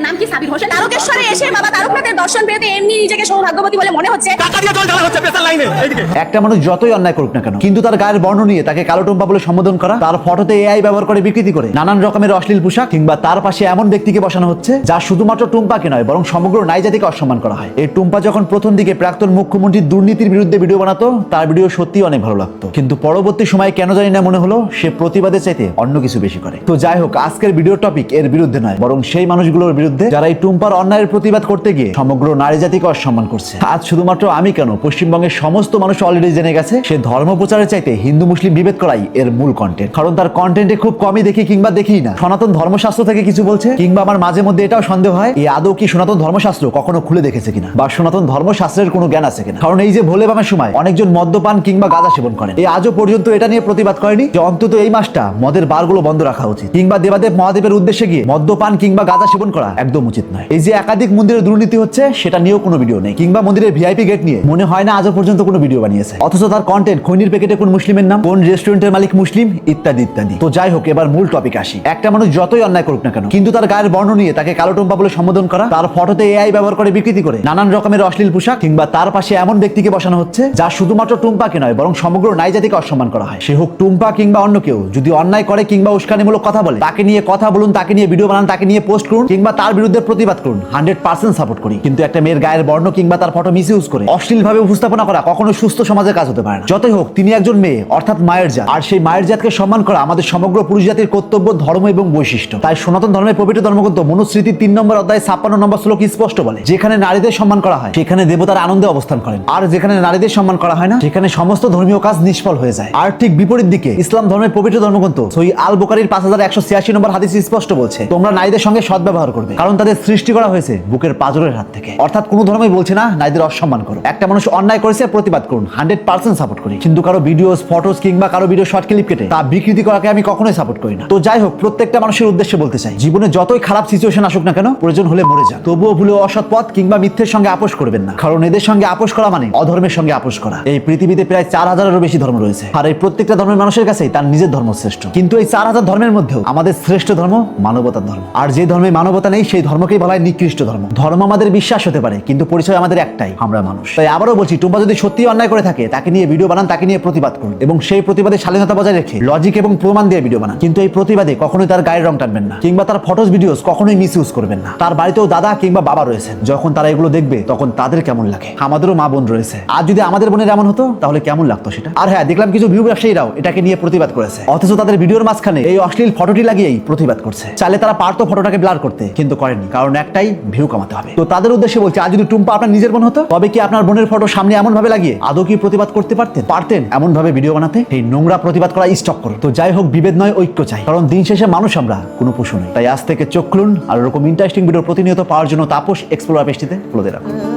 নাম কি সাবির হোসেন। তারকেশ্বরে এসে বাবা তারকনাথের দর্শন পেতে এমনি নিজেকে সৌভাগ্যবতী বলে মনে হচ্ছে। একটা মানুষ যতই অন্যায় করুক না কেন, কিন্তু তার গায়ের বর্ণ নিয়ে তাকে কালো টুম্পা বলে সম্বোধন করা, তার ফটোতে এআই ব্যবহার করে বিকৃতি করে নানান রকমের অশ্লীল পোশাক, কিংবা তার পাশে এমন ব্যক্তিকে বসানো হচ্ছে যা শুধুমাত্র টুম্পাকে নয় বরং সমগ্র নারী জাতিকে অসম্মান করা হয়। এই টুম্পা যখন প্রথম দিকে প্রাক্তন মুখ্যমন্ত্রীর দুর্নীতির বিরুদ্ধে ভিডিও বানাতো, তার ভিডিও সত্যি অনেক ভালো লাগতো, কিন্তু পরবর্তী সময়ে কেন জানি না মনে হলো সে প্রতিবাদের চাইতে অন্য কিছু বেশি করে। তো যাই হোক, আজকের ভিডিও টপিক এর বিরুদ্ধে নয়, বরং সেই মানুষগুলোর বিরুদ্ধে যারা এই টুম্পার অন্যায়ের প্রতিবাদ করতে গিয়ে সমগ্র নারী জাতিকে অসম্মান করছে। আজ শুধুমাত্র আমি কেন, পশ্চিমবঙ্গের সমস্ত মানুষ অলরেডি জেনে গেছে সে ধর্ম প্রচারের চাইতে হিন্দু মুসলিম বিভেদ করাই এর মূল কন্টেন্ট। কারণ তার কন্টেন্টে খুব কমই দেখি কিংবা দেখি না সনাতন ধর্মশাস্ত্র থেকে কিছু বলছে, কিংবা আমার মাঝে মধ্যে এটাও সন্দেহ হয় এই আদৌ কি সনাতন ধর্মশাস্ত্র কখনো খুলে দেখেছে কিনা, বা সনাতন ধর্মশাস্ত্রের কোনো জ্ঞান আছে কিনা। কারণ এই যে ভোলে বামের সময় অনেকজন মদ্যপান কিংবা গাঁজা সেবন করেন, এই আজও পর্যন্ত এটা নিয়ে প্রতিবাদ করেনি যে অন্তত এই মাসটা মদের বারগুলো বন্ধ রাখা উচিত, কিংবা দেবাদেব মহাদেবের উদ্দেশ্যে গিয়ে মদ্যপান কিংবা গাঁজা সেবন করা একদম উচিত নয়। এই যে একাধিক মন্দিরের দুর্নীতি হচ্ছে সেটা নিয়েও কোনো ভিডিও নেই, কিংবা মন্দিরের ভিআইপি গেট নিয়ে মনে হয় না আজও পর্যন্ত কোনো ভিডিও বানিয়েছে। অথচ তার কন্টেন্ট খৈনির প্যাকেটে কোন মুসলিমের নাম, কোন রেস্টুরেন্টের মালিক মুসলিম, ইত্যাদি ইত্যাদি। তো যাই হোক, এবার মূল টপিক আসি। একটা মানুষ যতই অন্যায় করুক না কেন, কিন্তু তার গায়ের বর্ণ নিয়ে তাকে কালো টুম্পা বলে সম্বোধন করা, তার ফটোতে এআই ব্যবহার করে বিকৃতি করে নানান রকমের অশ্লীল পোশাক, কিংবা তার পাশে এমন ব্যক্তিকে বসানো হচ্ছে যা শুধুমাত্র টুম্পাকে নয় বরং সমগ্র নারী জাতিকে অসম্মান করা হয়। সে হোক টুম্পা কিংবা অন্য কেউ, যদি অন্যায় করে কিংবা উস্কানিমূলক কথা বলে, তাকে নিয়ে কথা বলুন, তাকে নিয়ে ভিডিও বানান, তাকে নিয়ে পোস্ট করুন, কিংবা তার বিরুদ্ধে প্রতিবাদ করুন, 100% সাপোর্ট করি। কিন্তু একটা মেয়ের গায়ের বর্ণ কিংবা তার ফটো মিসইউজ করে অশ্লীল ভাবে উপস্থাপনা করা কখনো সুস্থ সমাজের কাজ হতে পারে না। যতই হোক, তিনি একজন মেয়ে, অর্থাৎ মায়ের জাত, আর সেই মায়ের জাতকে সম্মান করা আমাদের সমগ্র পুরুষ জাতির কর্তব্য, ধর্ম এবং বৈশিষ্ট্য। তাই সনাতন ধর্মের পবিত্র ধর্মগ্রন্থ মনুস্মৃতি 3 নম্বর অধ্যায় 56 নম্বর শ্লোক স্পষ্ট বলে, যেখানে নারীদের সম্মান করা হয় সেখানে দেবতার আনন্দে অবস্থান করেন, আর যেখানে নারীদের সম্মান করা হয় না সেখানে সমস্ত ধর্মীয় কাজ নিষ্ফল হয়ে যায়। আর ঠিক বিপরীত দিকে ইসলাম ধর্মের পবিত্র ধর্মগ্রন্থ সহিহ আল বুখারীর 5186 নম্বর হাদিস স্পষ্ট বলছে, তোমরা নারীদের সঙ্গে সদ্ব্যবহার করবে, কারণ তাদের সৃষ্টি করা হয়েছে বুকের পাঁজরের হাত থেকে। অর্থাৎ কোনো ধর্মই বলছে না নারীদের অসম্মান করো। একটা মানুষ অন্যায় করেছে, প্রতিবাদ করুন, 100% সাপোর্ট করি, কিন্তু কারো ভিডিওস, ফটোস কিংবা কারো ভিডিও শর্ট ক্লিপ কেটে তা বিকৃতি করাকে আমি কখনোই সাপোর্ট করি না। তো যাই হোক, প্রত্যেকটা মানুষের উদ্দেশ্যে বলতে চাই, জীবনে যতই খারাপ সিচুয়েশন আসুক না কেন, প্রয়োজন হলে মরে যান, তবুও ভুলে অসৎ পথ কিংবা মিথ্যের সঙ্গে আপোষ করবেন না, কারণ এদের সঙ্গে আপোষ করা মানে অধর্মের সঙ্গে আপোষ করা। এই পৃথিবীতে প্রায় 4000-এরও বেশি ধর্ম রয়েছে, আর এই প্রত্যেকটা ধর্মের মানুষের কাছেই তার নিজের ধর্ম শ্রেষ্ঠ। কিন্তু এই 4000 ধর্মের মধ্যেও আমাদের শ্রেষ্ঠ ধর্ম মানবতার ধর্ম, আর যে ধর্মে মানবতা নেই সেই ধর্মকেই বলা হয় নিকৃষ্ট ধর্ম। ধর্ম আমাদের বিশ্বাস হতে পারে, কিন্তু পরিচয় আমাদের একটাই, আমরা মানুষ। তাই আবারও বলছি, টুম্পা যদি সত্যি অন্যায় করে থাকে, তাকে নিয়ে ভিডিও বানান, তাকে নিয়ে প্রতিবাদ করুন, এবং সেই প্রতিবাদের স্বাধীনতা বজায় রেখে লজিক এবং প্রমাণ দিয়ে ভিডিও বানান। কিন্তু এই প্রতিবাদে কখনোই তার গায়ের রং টানবেন না, কিংবা তার ফটোস ভিডিওস কখনোই মিসইউজ করবেন না। তার বাড়িতেও দাদা কিংবা বাবা রয়েছেন, যখন তারা এগুলো দেখবে তখন তাদের কেমন লাগে? আমাদেরও মা বোন রয়েছে, আর যদি আমাদের বোনের এমন হতো তাহলে কেমন লাগতো সেটা? আর হ্যাঁ, দেখলাম কিছু ভিউ ব্যবসায়ীরাও এটাকে নিয়ে প্রতিবাদ করেছে, অথচ তাদের ভিডিওর মাঝখানে এই অশ্লীল ফটোটি লাগিয়েই প্রতিবাদ করছে। চাইলে তারা পারতো ফটোটাকে ব্লার করতে, কিন্তু করেনি, কারণ একটাই, ভিউ কামাতে হবে। তো তাদের উদ্দেশ্যে বলছে, আর যদি টুম্পা আপনার নিজের বোন হতো, তবে কি আপনার বোনের ফটো সামনে এমন ভাবে লাগিয়ে আদৌ কি প্রতিবাদ করতে পারতেন এমন ভাবে ভিডিও বানাতে? এই নোংরা প্রতিবাদ করা স্টপ করুন। তো যাই হোক, বিভেদ নয়, ঐক্য চাই, কারণ দিন শেষে মানুষ আমরা, কোনো পশু নই। তাই আজ থেকে চোখ খুলুন, আর এরকম ইন্টারেস্টিং ভিডিও প্রতিনিয়ত পাওয়ার জন্য তাপস এক্সপ্লোরার পেজটিতে ফলো দিয়ে রাখুন।